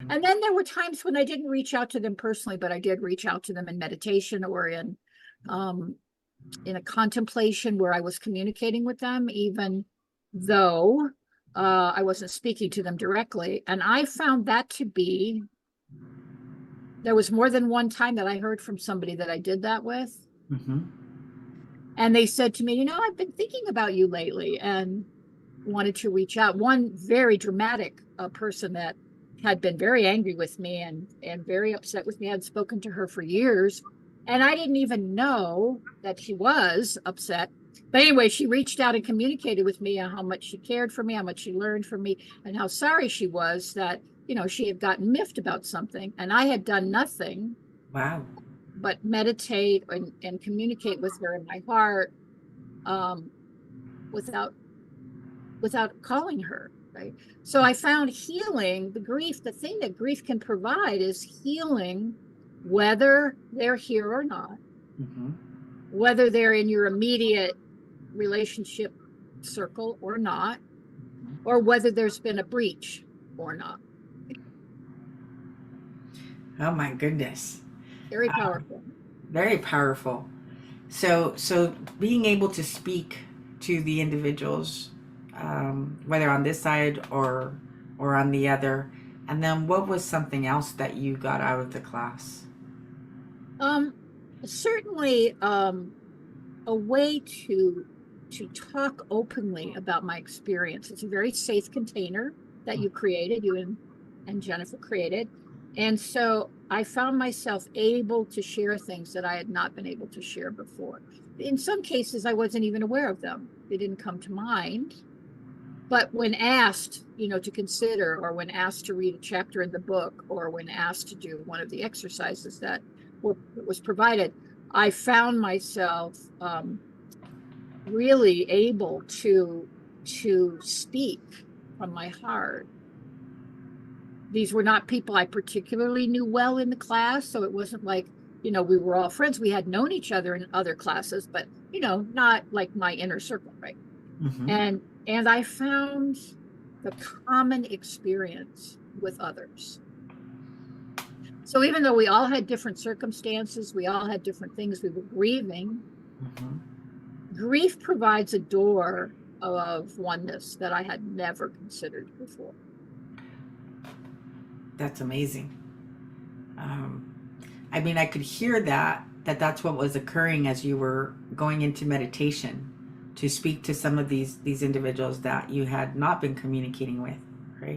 And then there were times when I didn't reach out to them personally, but I did reach out to them in meditation or in a contemplation where I was communicating with them, even though I wasn't speaking to them directly. And I found that to be, there was more than one time that I heard from somebody that I did that with. Mm-hmm. And they said to me, you know, I've been thinking about you lately and wanted to reach out. One very dramatic person that had been very angry with me and very upset with me. I had spoken to her for years, and I didn't even know that she was upset. But anyway, she reached out and communicated with me on how much she cared for me, how much she learned from me, and how sorry she was that, you know, she had gotten miffed about something. And I had done nothing Wow. but meditate and communicate with her in my heart, without calling her, right? So I found healing, the grief, the thing that grief can provide is healing, whether they're here or not, Mm-hmm. whether they're in your immediate relationship circle or not, or whether there's been a breach or not. Oh my goodness. Very powerful. Very powerful. So being able to speak to the individuals, whether on this side or on the other, and then what was something else that you got out of the class? Um, Certainly, a way to talk openly about my experience. It's a very safe container that you created, and Jennifer created. And so I found myself able to share things that I had not been able to share before. In some cases, I wasn't even aware of them. They didn't come to mind. But when asked, you know, to consider, or when asked to read a chapter in the book, or when asked to do one of the exercises that was provided, I found myself really able to speak from my heart. These were not people I particularly knew well in the class, so it wasn't like, you know, we were all friends. We had known each other in other classes, but, you know, not like my inner circle, right? Mm-hmm. And I found the common experience with others. So even though we all had different circumstances, we all had different things we were grieving, Mm-hmm. grief provides a door of oneness that I had never considered before. That's amazing. Um, I mean, I could hear that's what was occurring as you were going into meditation to speak to some of these individuals that you had not been communicating with.